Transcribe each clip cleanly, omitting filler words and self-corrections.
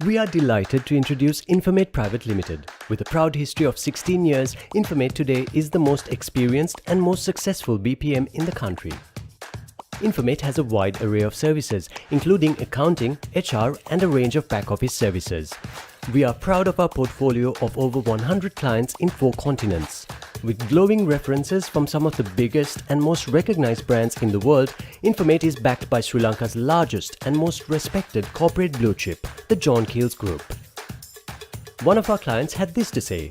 We are delighted to introduce Infomate Private Limited. With a proud history of 16 years, Infomate today is the most experienced and most successful BPM in the country. Infomate has a wide array of services, including accounting, HR, and a range of back-office services. We are proud of our portfolio of over 100 clients in 4 continents. With glowing references from some of the biggest and most recognized brands in the world, Infomate is backed by Sri Lanka's largest and most respected corporate blue chip, the John Keells Group. One of our clients had this to say: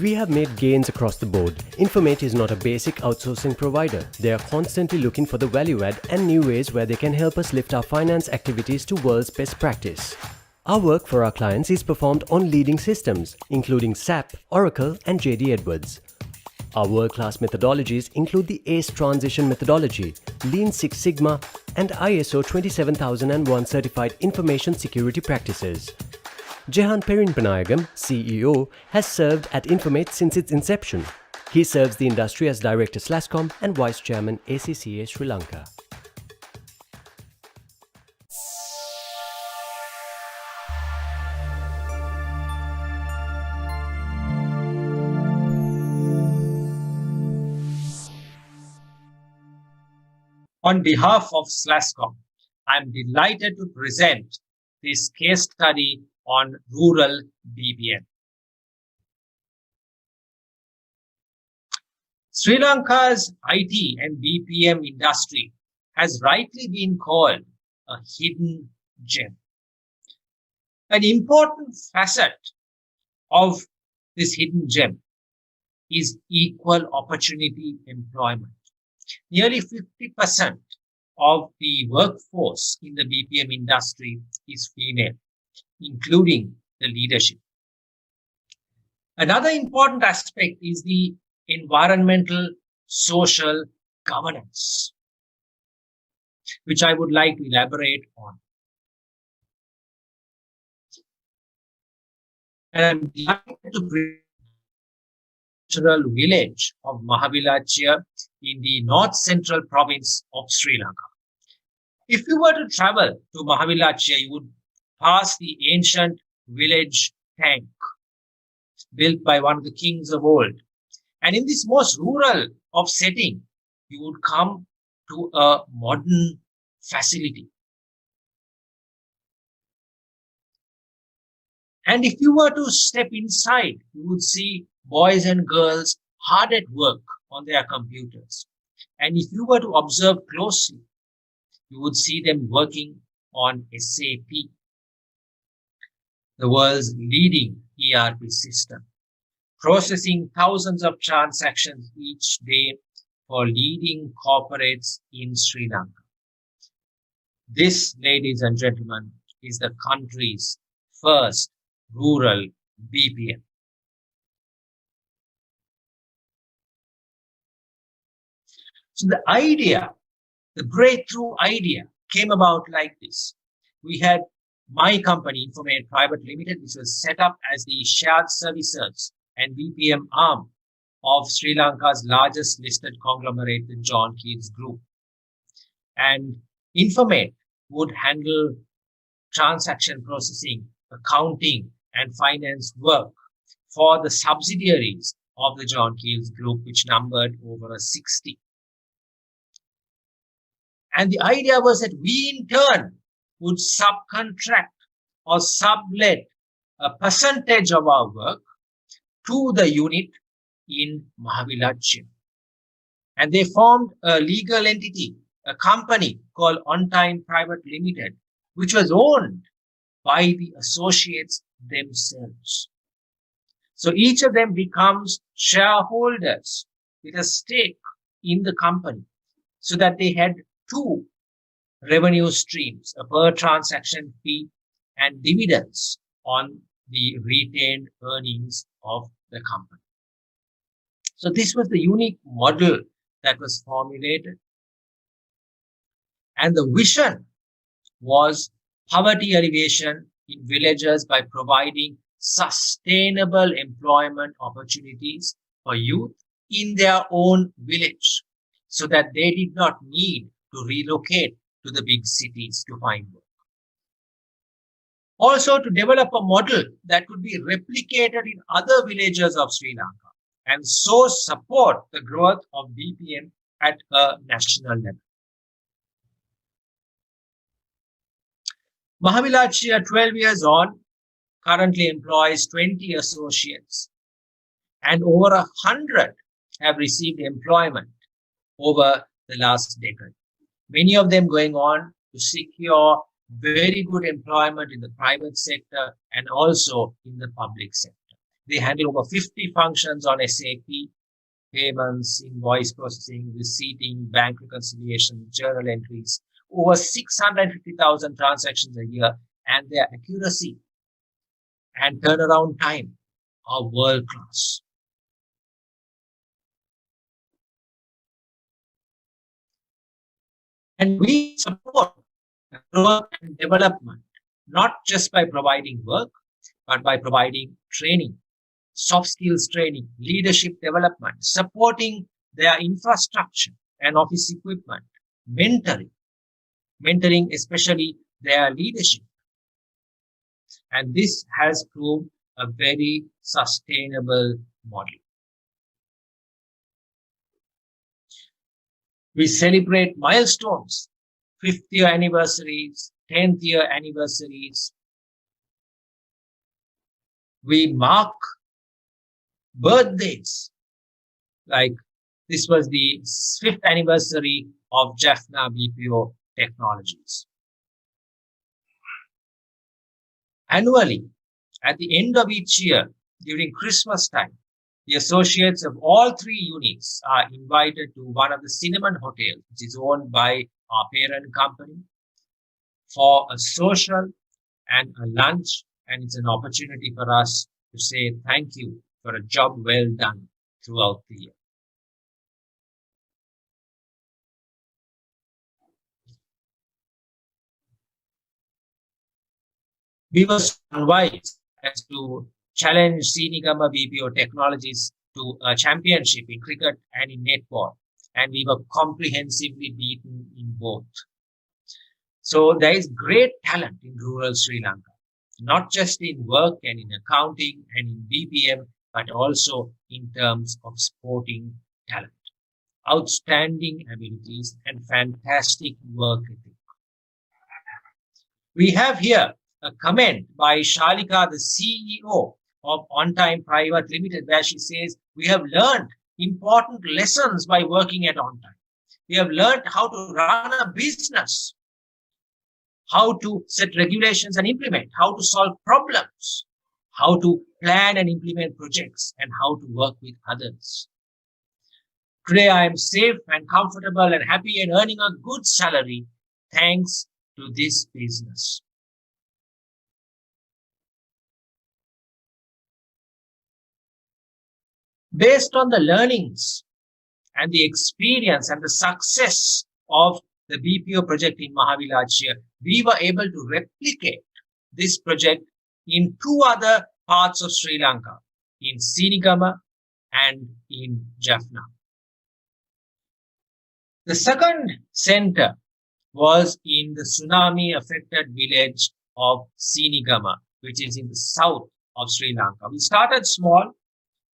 "We have made gains across the board. Infomate is not a basic outsourcing provider. They are constantly looking for the value add and new ways where they can help us lift our finance activities to world's best practice." Our work for our clients is performed on leading systems, including SAP, Oracle, and JD Edwards. Our world-class methodologies include the ACE transition methodology, Lean Six Sigma, and ISO 27001 certified information security practices. Jehan Perinpanayagam, CEO, has served at Infomate since its inception. He serves the industry as Director SLASSCOM and Vice Chairman ACCA Sri Lanka. On behalf of SLASSCOM, I am delighted to present this case study on rural BPM. Sri Lanka's IT and BPM industry has rightly been called a hidden gem. An important facet of this hidden gem is equal opportunity employment. Nearly 50% of the workforce in the BPM industry is female, including the leadership. Another important aspect is the environmental social governance, which I would like to elaborate on. And I'm delighted to bring the cultural village of Mahavilachchiya in the north central province of Sri Lanka. If you were to travel to Mahavilachchiya, you would pass the ancient village tank built by one of the kings of old. And in this most rural of setting, you would come to a modern facility. And if you were to step inside, you would see boys and girls hard at work on their computers. And if you were to observe closely, you would see them working on SAP, the world's leading ERP system, processing thousands of transactions each day for leading corporates in Sri Lanka. This, ladies and gentlemen, is the country's first rural BPM. So the idea, the breakthrough idea came about like this. We had my company, Infomate Private Limited, which was set up as the shared services and BPM arm of Sri Lanka's largest listed conglomerate, the John Keells Group. And Infomate would handle transaction processing, accounting, and finance work for the subsidiaries of the John Keells Group, which numbered over 60. And the idea was that we in turn would subcontract or sublet a percentage of our work to the unit in Mahavilachchiya. And they formed a legal entity, a company called Untitled Private Limited, which was owned by the associates themselves. So each of them becomes shareholders with a stake in the company, so that they had 2 revenue streams, a per transaction fee and dividends on the retained earnings of the company. So this was the unique model that was formulated. And the vision was poverty alleviation in villages by providing sustainable employment opportunities for youth in their own village, so that they did not need to relocate to the big cities to find work. Also to develop a model that could be replicated in other villages of Sri Lanka and so support the growth of BPM at a national level. Mahavilachchiya, 12 years on, currently employs 20 associates, and over 100 have received employment over the last decade. Many of them going on to secure very good employment in the private sector and also in the public sector. They handle over 50 functions on SAP, payments, invoice processing, receipting, bank reconciliation, journal entries, over 650,000 transactions a year, and their accuracy and turnaround time are world class. And we support growth and development, not just by providing work, but by providing training, soft skills training, leadership development, supporting their infrastructure and office equipment, mentoring especially their leadership. And this has proved a very sustainable model. We celebrate milestones, 5th year anniversaries, 10th year anniversaries. We mark birthdays, like this was the 5th anniversary of Jaffna BPO Technologies. Annually, at the end of each year, during Christmas time, the associates of all 3 units are invited to one of the cinnamon hotels, which is owned by our parent company, for a social and a lunch. And it's an opportunity for us to say thank you for a job well done throughout the year. We were unwise as to challenge Sinigama BPO Technologies to a championship in cricket and in netball, and we were comprehensively beaten in both. So there is great talent in rural Sri Lanka, not just in work and in accounting and in BPM, but also in terms of sporting talent, outstanding abilities and fantastic work ethic. We have here a comment by Shalika, the CEO of On Time Private Limited, where she says, we have learned important lessons by working at On Time. We have learned how to run a business, how to set regulations and implement, how to solve problems, how to plan and implement projects, and how to work with others. Today, I am safe and comfortable and happy and earning a good salary thanks to this business. Based on the learnings and the experience and the success of the BPO project in Mahavilachchiya, we were able to replicate this project in 2 other parts of Sri Lanka, in Sinigama and in Jaffna. The second center was in the tsunami affected village of Sinigama, which is in the south of Sri Lanka. We started small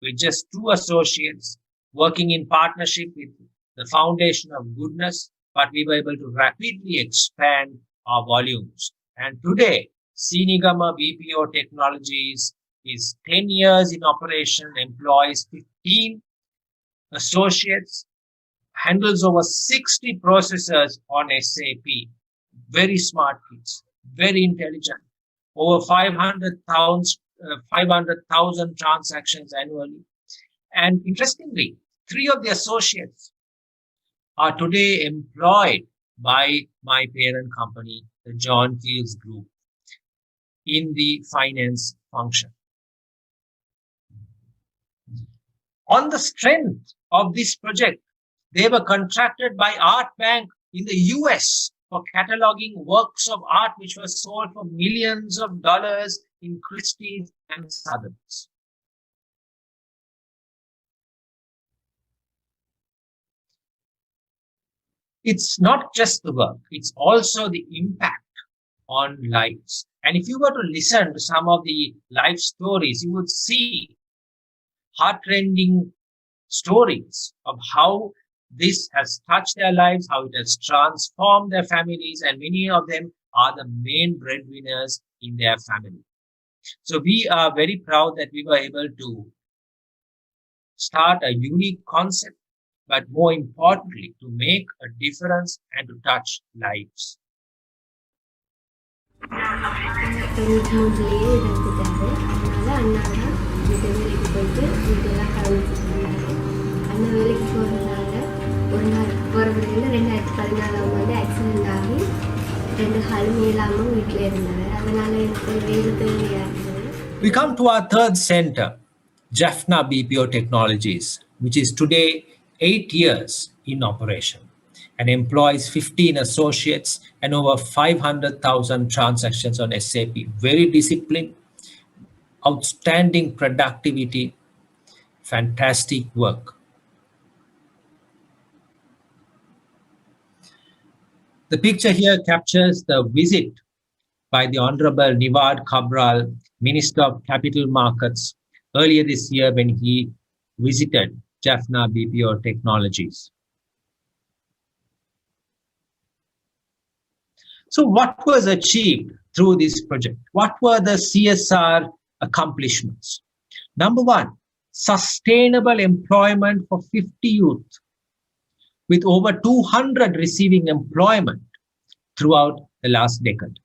with just 2 associates working in partnership with the Foundation of Goodness, but we were able to rapidly expand our volumes. And today, Sinigama BPO Technologies is 10 years in operation, employs 15 associates, handles over 60 processors on SAP, very smart kids, very intelligent, over 500,000 transactions annually. And interestingly, 3 of the associates are today employed by my parent company, the John Keels Group, in the finance function. On the strength of this project, they were contracted by Art Bank in the US for cataloging works of art which were sold for millions of dollars in Christie's and Sotheby's. It's not just the work, it's also the impact on lives. And if you were to listen to some of the life stories, you would see heartrending stories of how this has touched their lives, how it has transformed their families, and many of them are the main breadwinners in their family. So we are very proud that we were able to start a unique concept, but more importantly, to make a difference and to touch lives. We come to our third center, Jaffna BPO Technologies, which is today 8 years in operation and employs 15 associates and over 500,000 transactions on SAP. Very disciplined, outstanding productivity, fantastic work. The picture here captures the visit by the Honorable Nivad Cabral, Minister of Capital Markets, earlier this year when he visited Jaffna BPO Technologies. So what was achieved through this project? What were the CSR accomplishments? Number one, sustainable employment for 50 youth, with over 200 receiving employment throughout the last decade.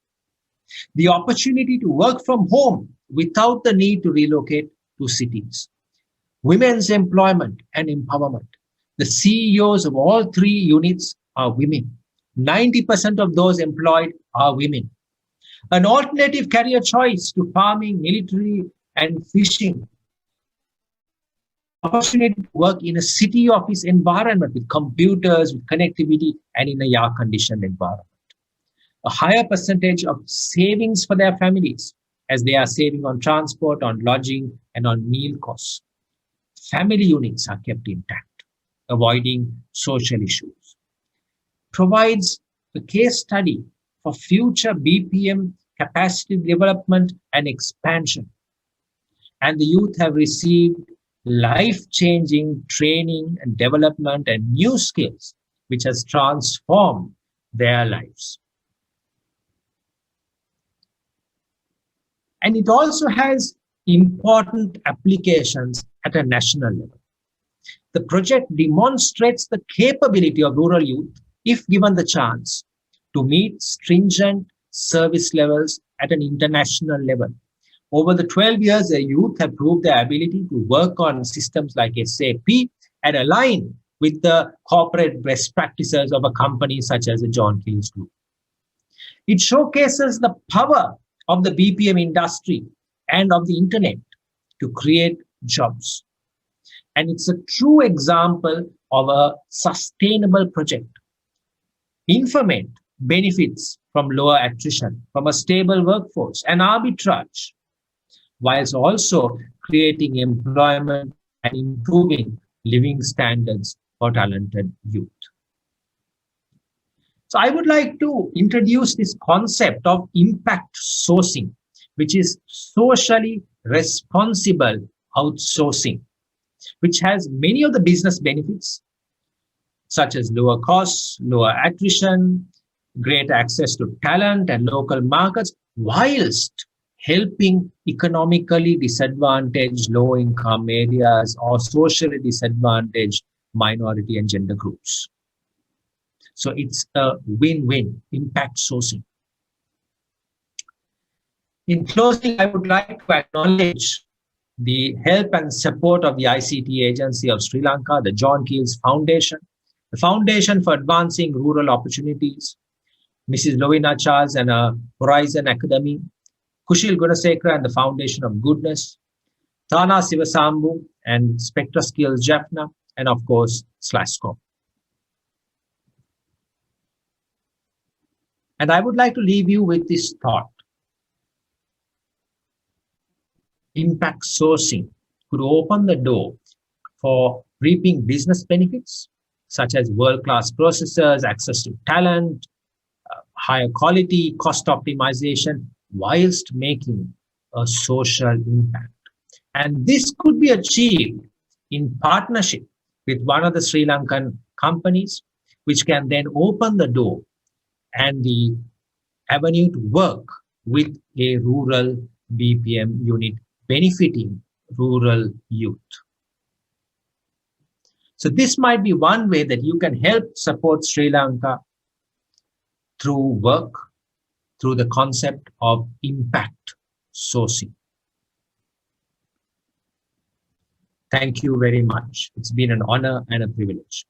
The opportunity to work from home without the need to relocate to cities. Women's employment and empowerment. The CEOs of all three units are women. 90% of those employed are women. An alternative career choice to farming, military, and fishing. Opportunity to work in a city office environment with computers, with connectivity, and in a air-conditioned environment. A higher percentage of savings for their families as they are saving on transport, on lodging, and on meal costs. Family units are kept intact, avoiding social issues. Provides a case study for future BPM capacity development and expansion. And the youth have received life-changing training and development and new skills, which has transformed their lives. And it also has important applications at a national level. The project demonstrates the capability of rural youth, if given the chance, to meet stringent service levels at an international level. Over the 12 years, the youth have proved their ability to work on systems like SAP and align with the corporate best practices of a company such as the John Keells Group. It showcases the power of the BPM industry and of the internet to create jobs. And it's a true example of a sustainable project. Infomate benefits from lower attrition, from a stable workforce and arbitrage, whilst also creating employment and improving living standards for talented youth. So I would like to introduce this concept of impact sourcing, which is socially responsible outsourcing, which has many of the business benefits, such as lower costs, lower attrition, great access to talent and local markets, whilst helping economically disadvantaged low-income areas or socially disadvantaged minority and gender groups. So it's a win-win, impact sourcing. In closing, I would like to acknowledge the help and support of the ICT Agency of Sri Lanka, the John Keells Foundation, the Foundation for Advancing Rural Opportunities, Mrs. Lovina Charles and Horizon Academy, Kushil Gunasekara and the Foundation of Goodness, Thana Sivasambu and Spectra Skills Jaffna, and of course, SLASSCOM. And I would like to leave you with this thought. Impact sourcing could open the door for reaping business benefits, such as world-class processors, access to talent, higher quality, cost optimization, whilst making a social impact. And this could be achieved in partnership with one of the Sri Lankan companies, which can then open the door and the avenue to work with a rural BPM unit benefiting rural youth. So this might be one way that you can help support Sri Lanka through work, through the concept of impact sourcing. Thank you very much. It's been an honor and a privilege.